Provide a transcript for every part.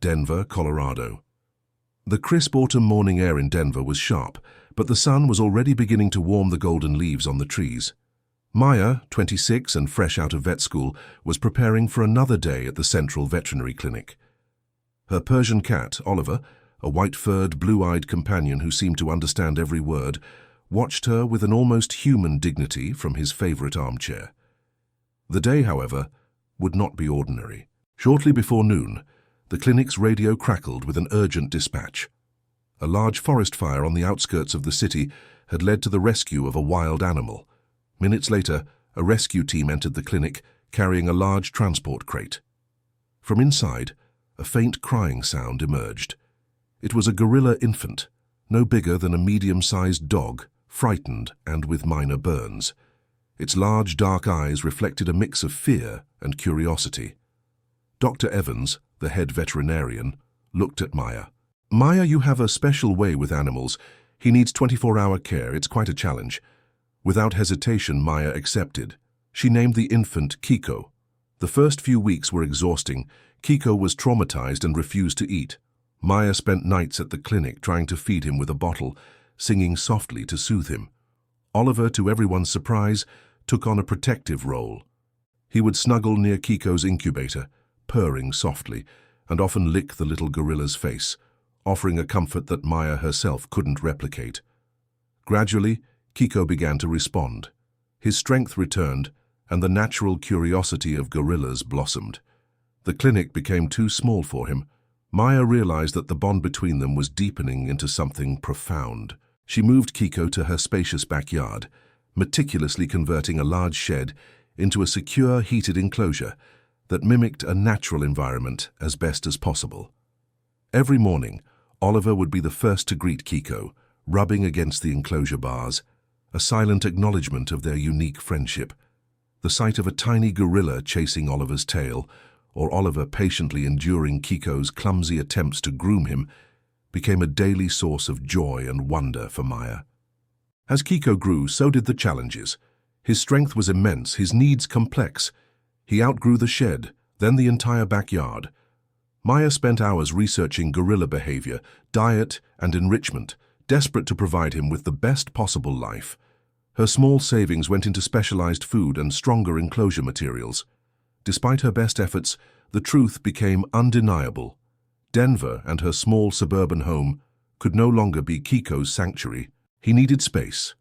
Denver, Colorado. The crisp autumn morning air in Denver was sharp, but the sun was already beginning to warm the golden leaves on the trees. Maya, 26 and fresh out of vet school, was preparing for another day at the Central Veterinary Clinic. Her Persian cat, Oliver, a white-furred, blue-eyed companion who seemed to understand every word, watched her with an almost human dignity from his favorite armchair. The day, however, would not be ordinary. Shortly before noon, the clinic's radio crackled with an urgent dispatch. A large forest fire on the outskirts of the city had led to the rescue of a wild animal. Minutes later, a rescue team entered the clinic, carrying a large transport crate. From inside, a faint crying sound emerged. It was a gorilla infant, no bigger than a medium-sized dog, frightened and with minor burns. Its large, dark eyes reflected a mix of fear and curiosity. Dr. Evans, the head veterinarian, looked at Maya. "Maya, you have a special way with animals. He needs 24-hour care. It's quite a challenge." Without hesitation, Maya accepted. She named the infant Kiko. The first few weeks were exhausting. Kiko was traumatized and refused to eat. Maya spent nights at the clinic trying to feed him with a bottle, singing softly to soothe him. Oliver, to everyone's surprise, took on a protective role. He would snuggle near Kiko's incubator, purring softly, and often lick the little gorilla's face, offering a comfort that Maya herself couldn't replicate. Gradually, Kiko began to respond. His strength returned, and the natural curiosity of gorillas blossomed. The clinic became too small for him. Maya realized that the bond between them was deepening into something profound. She moved Kiko to her spacious backyard, meticulously converting a large shed into a secure, heated enclosure that mimicked a natural environment as best as possible. Every morning, Oliver would be the first to greet Kiko, rubbing against the enclosure bars, a silent acknowledgement of their unique friendship. The sight of a tiny gorilla chasing Oliver's tail, or Oliver patiently enduring Kiko's clumsy attempts to groom him, became a daily source of joy and wonder for Maya. As Kiko grew, so did the challenges. His strength was immense, his needs complex. He outgrew the shed, then the entire backyard. Maya spent hours researching gorilla behavior, diet, and enrichment, desperate to provide him with the best possible life. Her small savings went into specialized food and stronger enclosure materials. Despite her best efforts, the truth became undeniable. Denver and her small suburban home could no longer be Kiko's sanctuary. He needed space,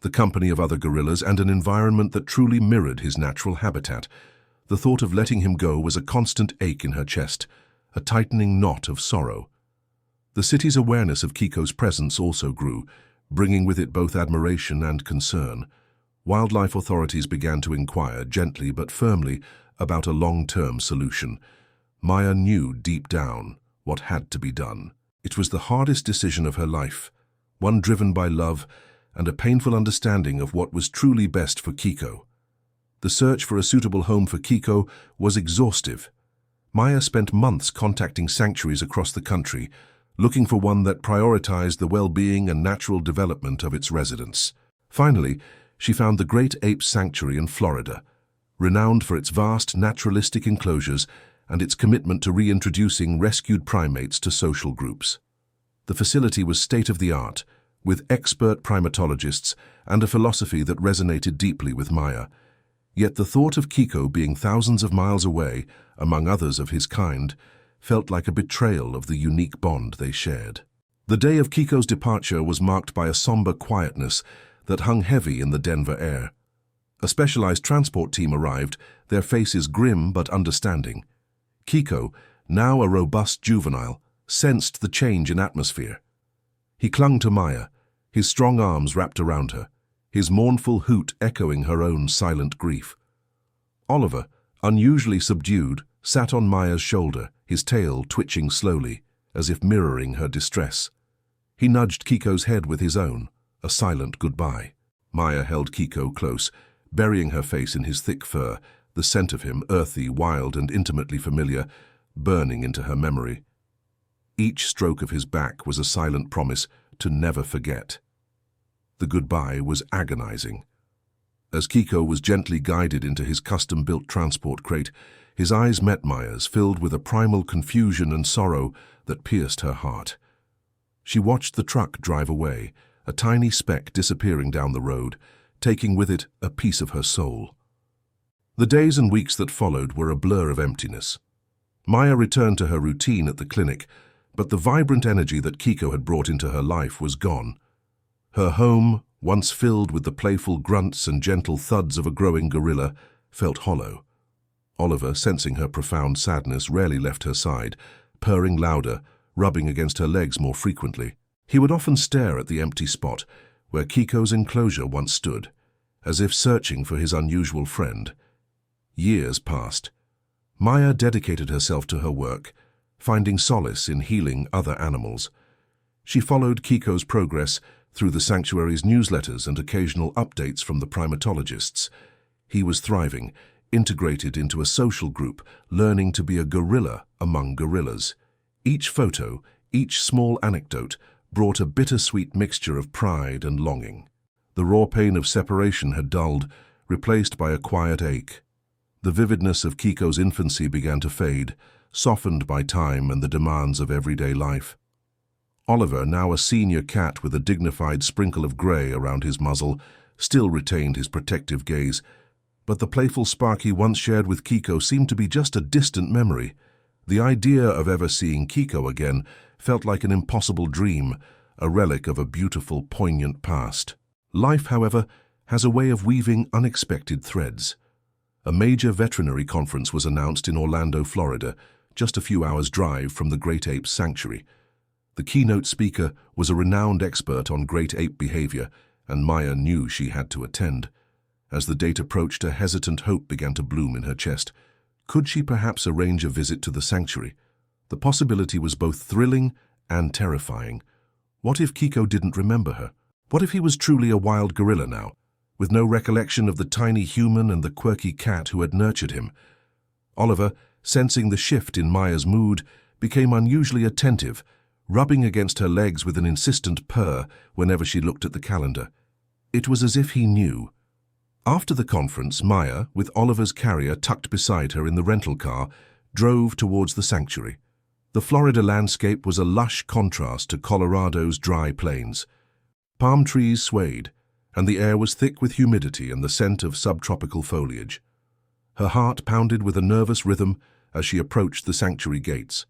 the company of other gorillas, and an environment that truly mirrored his natural habitat. The thought of letting him go was a constant ache in her chest, a tightening knot of sorrow. The city's awareness of Kiko's presence also grew, bringing with it both admiration and concern. Wildlife authorities began to inquire, gently but firmly, about a long-term solution. Maya knew deep down what had to be done. It was the hardest decision of her life, one driven by love and a painful understanding of what was truly best for Kiko. The search for a suitable home for Kiko was exhaustive. Maya spent months contacting sanctuaries across the country, looking for one that prioritized the well-being and natural development of its residents. Finally, she found the Great Apes Sanctuary in Florida, renowned for its vast naturalistic enclosures and its commitment to reintroducing rescued primates to social groups. The facility was state-of-the-art, with expert primatologists and a philosophy that resonated deeply with Maya. Yet the thought of Kiko being thousands of miles away, among others of his kind, felt like a betrayal of the unique bond they shared. The day of Kiko's departure was marked by a somber quietness that hung heavy in the Denver air. A specialized transport team arrived, their faces grim but understanding. Kiko, now a robust juvenile, sensed the change in atmosphere. He clung to Maya, his strong arms wrapped around her, his mournful hoot echoing her own silent grief. Oliver, unusually subdued, sat on Maya's shoulder, his tail twitching slowly, as if mirroring her distress. He nudged Kiko's head with his own, a silent goodbye. Maya held Kiko close, burying her face in his thick fur, the scent of him, earthy, wild, and intimately familiar, burning into her memory. Each stroke of his back was a silent promise to never forget. The goodbye was agonizing. As Kiko was gently guided into his custom-built transport crate, His eyes met Maya's, filled with a primal confusion and sorrow that pierced her heart. She watched the truck drive away, a tiny speck disappearing down the road, taking with it a piece of her soul. The days and weeks that followed were a blur of emptiness. Maya returned to her routine at the clinic, but the vibrant energy that Kiko had brought into her life was gone. Her home, once filled with the playful grunts and gentle thuds of a growing gorilla, felt hollow. Oliver, sensing her profound sadness, rarely left her side, purring louder, rubbing against her legs more frequently. He would often stare at the empty spot where Kiko's enclosure once stood, as if searching for his unusual friend. Years passed. Maya dedicated herself to her work, finding solace in healing other animals. She followed Kiko's progress through the sanctuary's newsletters and occasional updates from the primatologists. He was thriving, integrated into a social group, learning to be a gorilla among gorillas. Each photo, each small anecdote, brought a bittersweet mixture of pride and longing. The raw pain of separation had dulled, replaced by a quiet ache. The vividness of Kiko's infancy began to fade, softened by time and the demands of everyday life. Oliver, now a senior cat with a dignified sprinkle of grey around his muzzle, still retained his protective gaze, but the playful spark he once shared with Kiko seemed to be just a distant memory. The idea of ever seeing Kiko again felt like an impossible dream, a relic of a beautiful, poignant past. Life, however, has a way of weaving unexpected threads. A major veterinary conference was announced in Orlando, Florida, just a few hours' drive from the Great Apes Sanctuary. The keynote speaker was a renowned expert on great ape behavior, and Maya knew she had to attend. As the date approached, a hesitant hope began to bloom in her chest. Could she perhaps arrange a visit to the sanctuary? The possibility was both thrilling and terrifying. What if Kiko didn't remember her? What if he was truly a wild gorilla now, with no recollection of the tiny human and the quirky cat who had nurtured him? Oliver, sensing the shift in Maya's mood, became unusually attentive, rubbing against her legs with an insistent purr whenever she looked at the calendar. It was as if he knew. After the conference, Maya, with Oliver's carrier tucked beside her in the rental car, drove towards the sanctuary. The Florida landscape was a lush contrast to Colorado's dry plains. Palm trees swayed, and the air was thick with humidity and the scent of subtropical foliage. Her heart pounded with a nervous rhythm as she approached the sanctuary gates.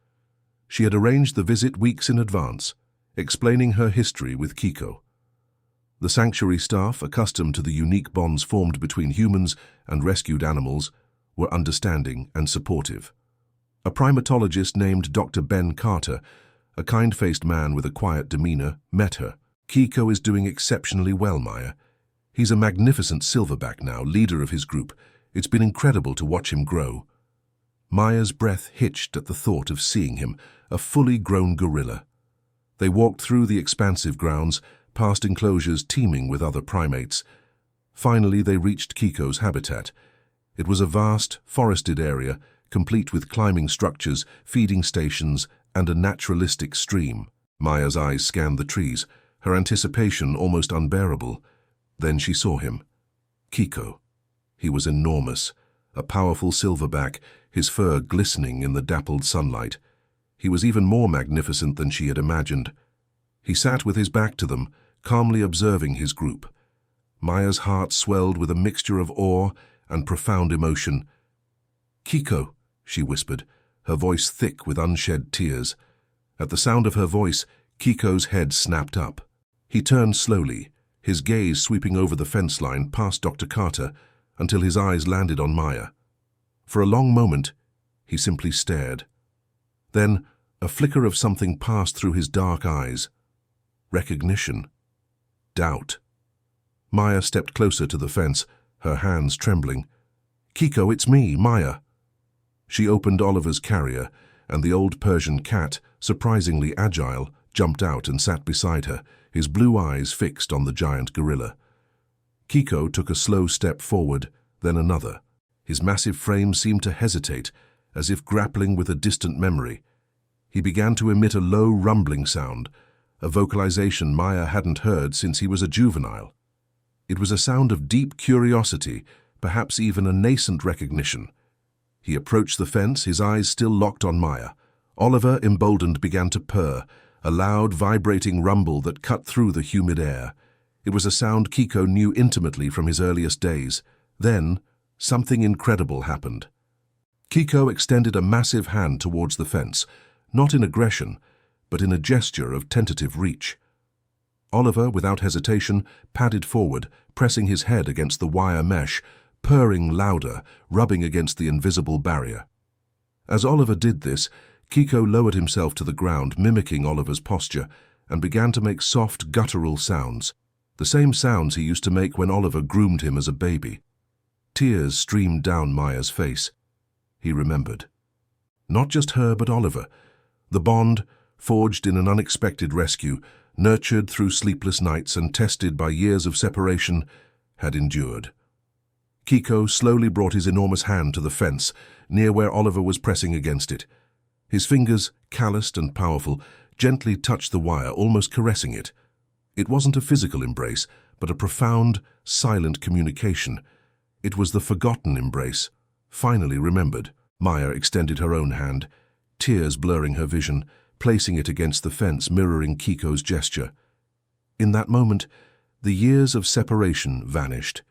She had arranged the visit weeks in advance, explaining her history with Kiko. The sanctuary staff, accustomed to the unique bonds formed between humans and rescued animals, were understanding and supportive. A primatologist named Dr. Ben Carter, a kind-faced man with a quiet demeanor, met her. "Kiko is doing exceptionally well, Maya. He's a magnificent silverback now, leader of his group. It's been incredible to watch him grow." Maya's breath hitched at the thought of seeing him, a fully grown gorilla. They walked through the expansive grounds, past enclosures teeming with other primates. Finally, they reached Kiko's habitat. It was a vast, forested area, complete with climbing structures, feeding stations, and a naturalistic stream. Maya's eyes scanned the trees, her anticipation almost unbearable. Then she saw him. Kiko. He was enormous, a powerful silverback, his fur glistening in the dappled sunlight. He was even more magnificent than she had imagined. He sat with his back to them, calmly observing his group. Maya's heart swelled with a mixture of awe and profound emotion. "Kiko," she whispered, her voice thick with unshed tears. At the sound of her voice, Kiko's head snapped up. He turned slowly, his gaze sweeping over the fence line past Dr. Carter until his eyes landed on Maya. For a long moment, he simply stared. Then, a flicker of something passed through his dark eyes. Recognition. Doubt. Maya stepped closer to the fence, her hands trembling. "Kiko, it's me, Maya." She opened Oliver's carrier, and the old Persian cat, surprisingly agile, jumped out and sat beside her, his blue eyes fixed on the giant gorilla. Kiko took a slow step forward, then another. His massive frame seemed to hesitate, as if grappling with a distant memory. He began to emit a low rumbling sound, a vocalization Maya hadn't heard since he was a juvenile. It was a sound of deep curiosity, perhaps even a nascent recognition. He approached the fence, his eyes still locked on Maya. Oliver, emboldened, began to purr, a loud, vibrating rumble that cut through the humid air. It was a sound Kiko knew intimately from his earliest days. Then, something incredible happened. Kiko extended a massive hand towards the fence, not in aggression, but in a gesture of tentative reach. Oliver, without hesitation, padded forward, pressing his head against the wire mesh, purring louder, rubbing against the invisible barrier. As Oliver did this, Kiko lowered himself to the ground, mimicking Oliver's posture, and began to make soft, guttural sounds, the same sounds he used to make when Oliver groomed him as a baby. Tears streamed down Maya's face. He remembered. Not just her, but Oliver. The bond, forged in an unexpected rescue, nurtured through sleepless nights and tested by years of separation, had endured. Kiko slowly brought his enormous hand to the fence, near where Oliver was pressing against it. His fingers, calloused and powerful, gently touched the wire, almost caressing it. It wasn't a physical embrace, but a profound, silent communication. It was the forgotten embrace, finally remembered. Maya extended her own hand, tears blurring her vision, placing it against the fence, mirroring Kiko's gesture. In that moment, the years of separation vanished.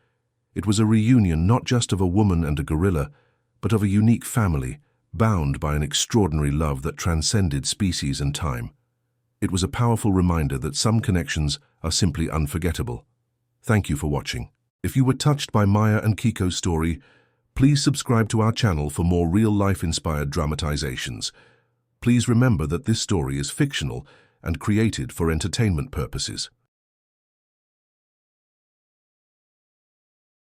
It was a reunion not just of a woman and a gorilla, but of a unique family, bound by an extraordinary love that transcended species and time. It was a powerful reminder that some connections are simply unforgettable. Thank you for watching. If you were touched by Maya and Kiko's story, please subscribe to our channel for more real-life-inspired dramatizations. Please remember that this story is fictional and created for entertainment purposes.